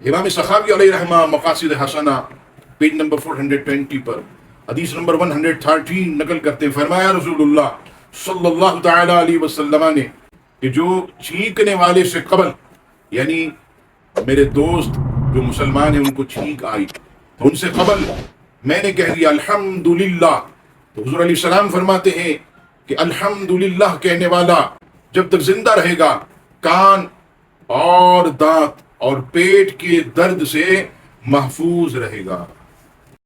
इमाम सखावी अलैहि रहमा मकासिद हसना page number 420 पर हदीस नंबर 113 नकल करते फरमाया रसूलुल्लाह सल्लल्लाहु तआला अलैहि वसल्लम ने कि जो छींकने वाले से कबल यानी मेरे दोस्त जो मुसलमान हैं उनको छींक आई तो उनसे कबल मैंने कह दिया अल्हम्दुलिल्लाह, तो हुज़ूर अलैहि सलाम फरमाते हैं कि अल्हम्दुलिल्लाह कहने वाला जब तक जिंदा रहेगा कान और दांत और पेट के दर्द से महफूज रहेगा।